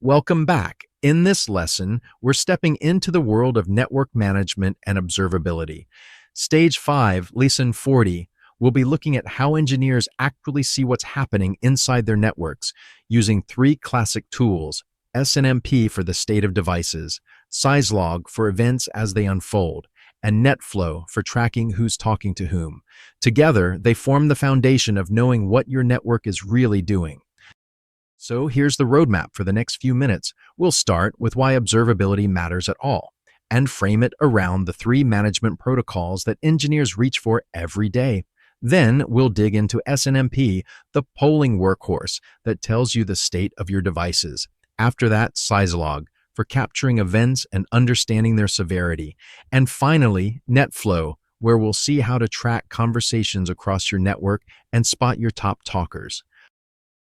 Welcome back. In this lesson, we're stepping into the world of network management and observability. Stage 5, Lesson 40, we'll be looking at how engineers actually see what's happening inside their networks using three classic tools: SNMP for the state of devices, syslog for events as they unfold, and NetFlow for tracking who's talking to whom. Together, they form the foundation of knowing what your network is really doing. So here's the roadmap for the next few minutes. We'll start with why observability matters at all and frame it around the three management protocols that engineers reach for every day. Then we'll dig into SNMP, the polling workhorse that tells you the state of your devices. After that, syslog for capturing events and understanding their severity. And finally, NetFlow, where we'll see how to track conversations across your network and spot your top talkers.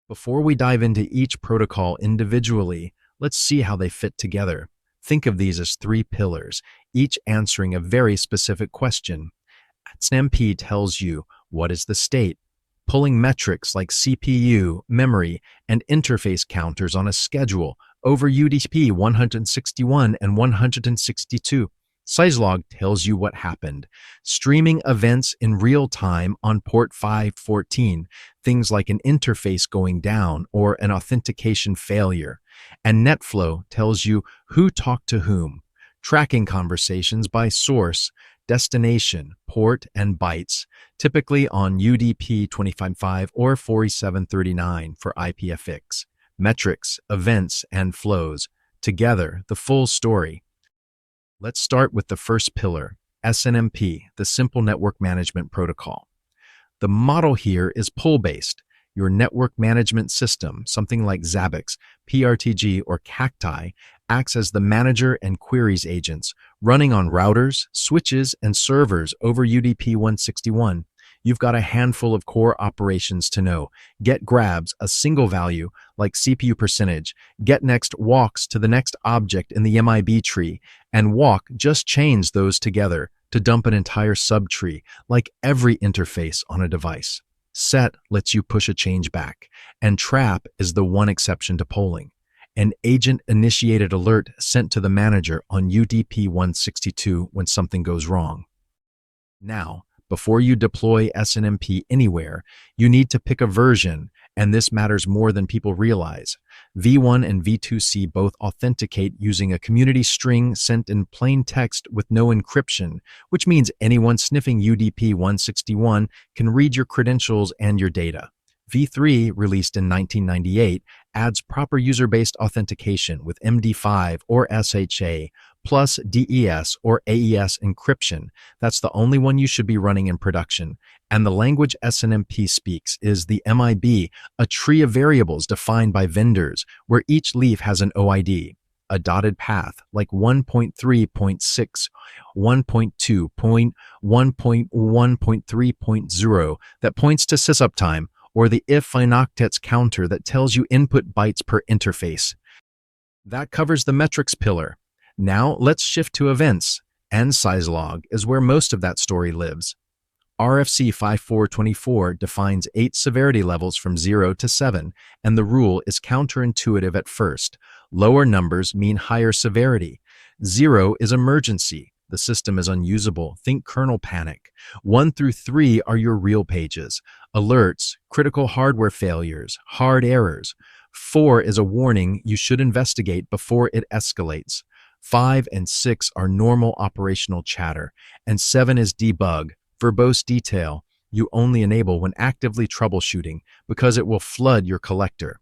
Before we dive into each protocol individually, let's see how they fit together. Think of these as three pillars, each answering a very specific question. SNMP tells you what is the state, pulling metrics like CPU, memory, and interface counters on a schedule over UDP 161 and 162. Syslog tells you what happened, streaming events in real time on port 514, things like an interface going down or an authentication failure. And NetFlow tells you who talked to whom, tracking conversations by source, destination, port, and bytes, typically on UDP 255 or 4739 for IPFX. Metrics, events, and flows. Together, the full story. Let's start with the first pillar, SNMP, the Simple Network Management Protocol. The model here is pull-based. Your network management system, something like Zabbix, PRTG, or Cacti, acts as the manager and queries agents, running on routers, switches, and servers over UDP 161. You've got a handful of core operations to know. Get grabs a single value, like CPU percentage. Get next walks to the next object in the MIB tree, and walk just chains those together to dump an entire subtree, like every interface on a device. Set lets you push a change back, and trap is the one exception to polling. An agent-initiated alert sent to the manager on UDP 162 when something goes wrong. Now, before you deploy SNMP anywhere, you need to pick a version, and this matters more than people realize. V1 and V2C both authenticate using a community string sent in plain text with no encryption, which means anyone sniffing UDP 161 can read your credentials and your data. V3, released in 1998, adds proper user-based authentication with MD5 or SHA, plus DES or AES encryption. That's the only one you should be running in production. And the language SNMP speaks is the MIB, a tree of variables defined by vendors, where each leaf has an OID, a dotted path like 1.3.6, 1.2, 1.1.3.0 that points to sysuptime, or the if finoctets counter that tells you input bytes per interface. That covers the metrics pillar. Now let's shift to events, and syslog is where most of that story lives. RFC 5424 defines 8 severity levels from 0 to 7, and the rule is counterintuitive at first. Lower numbers mean higher severity. 0 is emergency. The system is unusable. Think kernel panic. 1 through 3 are your real pages. Alerts, critical hardware failures, hard errors. 4 is a warning you should investigate before it escalates. 5 and 6 are normal operational chatter, and 7 is debug, verbose detail you only enable when actively troubleshooting because it will flood your collector.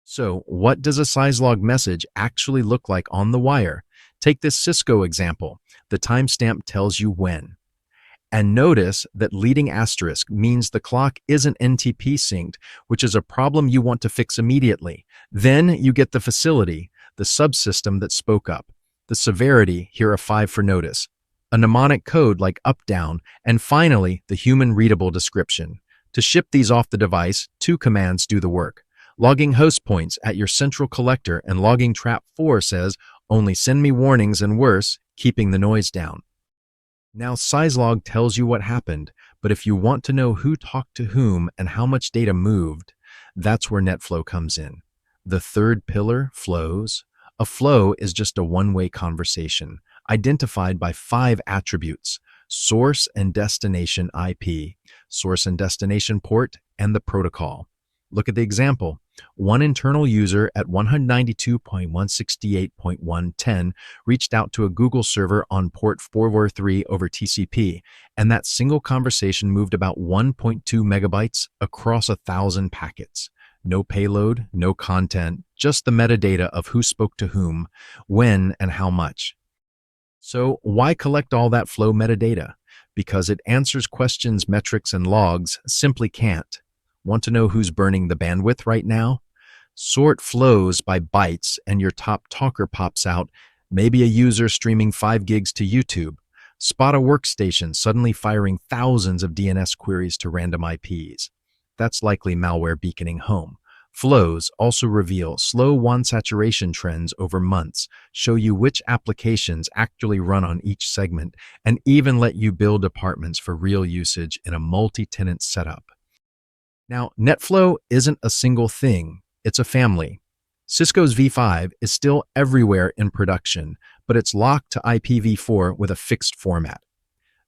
So, what does a syslog message actually look like on the wire? Take this Cisco example. The timestamp tells you when. And notice that leading asterisk means the clock isn't NTP synced, which is a problem you want to fix immediately. Then you get the facility, the subsystem that spoke up, the severity, here a 5 for notice, a mnemonic code like up-down, and finally, the human-readable description. To ship these off the device, 2 commands do the work. Logging host points at your central collector and logging trap 4 says, only send me warnings and worse, keeping the noise down. Now syslog tells you what happened, but if you want to know who talked to whom and how much data moved, that's where NetFlow comes in. The third pillar, flows. A flow is just a one-way conversation, identified by 5 attributes: source and destination IP, source and destination port, and the protocol. Look at the example. One internal user at 192.168.110 reached out to a Google server on port 443 over TCP, and that single conversation moved about 1.2 megabytes across 1,000 packets. No payload, no content, just the metadata of who spoke to whom, when, and how much. So why collect all that flow metadata? Because it answers questions metrics and logs simply can't. Want to know who's burning the bandwidth right now? Sort flows by bytes and your top talker pops out, maybe a user streaming 5 gigs to YouTube. Spot a workstation suddenly firing thousands of DNS queries to random IPs. That's likely malware beaconing home. Flows also reveal slow WAN saturation trends over months, show you which applications actually run on each segment, and even let you build departments for real usage in a multi-tenant setup. Now, NetFlow isn't a single thing, it's a family. Cisco's V5 is still everywhere in production, but it's locked to IPv4 with a fixed format.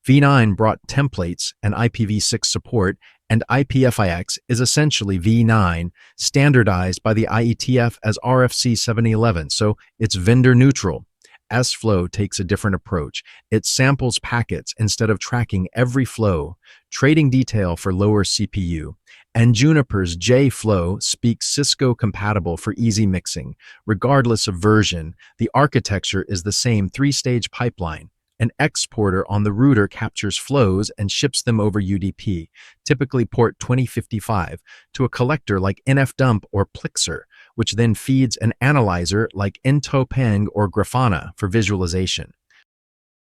V9 brought templates and IPv6 support, and IPFIX is essentially V9, standardized by the IETF as RFC 711, so it's vendor neutral. SFlow takes a different approach. It samples packets instead of tracking every flow, trading detail for lower CPU. And Juniper's JFlow speaks Cisco compatible for easy mixing. Regardless of version, the architecture is the same 3-stage pipeline. An exporter on the router captures flows and ships them over UDP, typically port 2055, to a collector like NFDump or Plixer, which then feeds an analyzer like Intopeng or Grafana for visualization.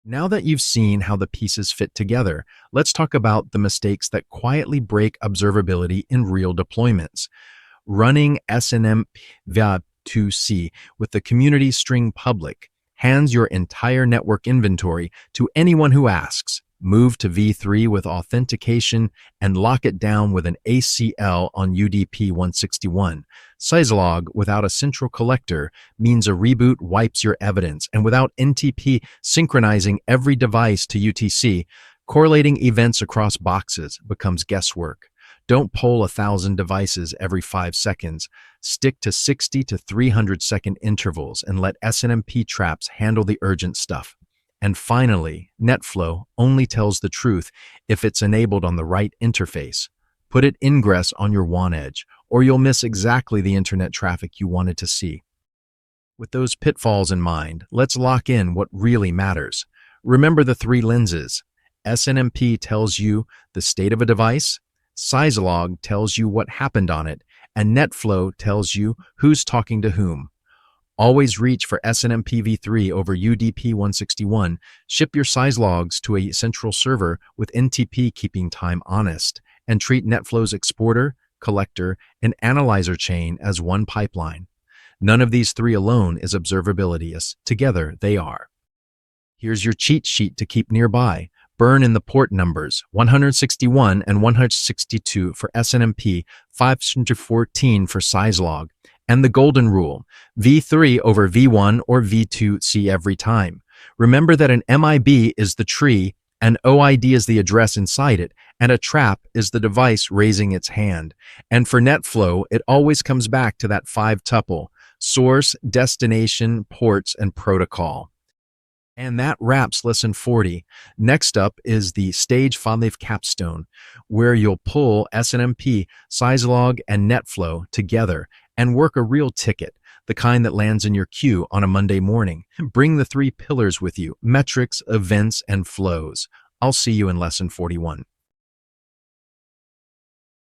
Now that you've seen how the pieces fit together, let's talk about the mistakes that quietly break observability in real deployments. Running SNMP via 2C with the community string public hands your entire network inventory to anyone who asks. Move to V3 with authentication and lock it down with an ACL on UDP 161. Syslog without a central collector means a reboot wipes your evidence, and without NTP synchronizing every device to UTC, correlating events across boxes becomes guesswork. Don't poll 1,000 devices every 5 seconds. Stick to 60 to 300-second intervals and let SNMP traps handle the urgent stuff. And finally, NetFlow only tells the truth if it's enabled on the right interface. Put it ingress on your WAN edge, or you'll miss exactly the internet traffic you wanted to see. With those pitfalls in mind, let's lock in what really matters. Remember the 3 lenses. SNMP tells you the state of a device, Syslog tells you what happened on it, and NetFlow tells you who's talking to whom. Always reach for SNMP v3 over UDP 161. Ship your Syslogs to a central server with NTP keeping time honest, and treat NetFlow's exporter, collector, and analyzer chain as one pipeline. None of these 3 alone is observability, as together they are. Here's your cheat sheet to keep nearby. Burn in the port numbers, 161 and 162 for SNMP, 514 for Syslog, and the golden rule, V3 over V1 or V2C every time. Remember that an MIB is the tree, an OID is the address inside it, and a trap is the device raising its hand. And for NetFlow, it always comes back to that 5-tuple, source, destination, ports, and protocol. And that wraps lesson 40. Next up is the stage 5 capstone, where you'll pull SNMP, Syslog, and NetFlow together and work a real ticket, the kind that lands in your queue on a Monday morning. Bring the 3 pillars with you: metrics, events, and flows. I'll see you in lesson 41.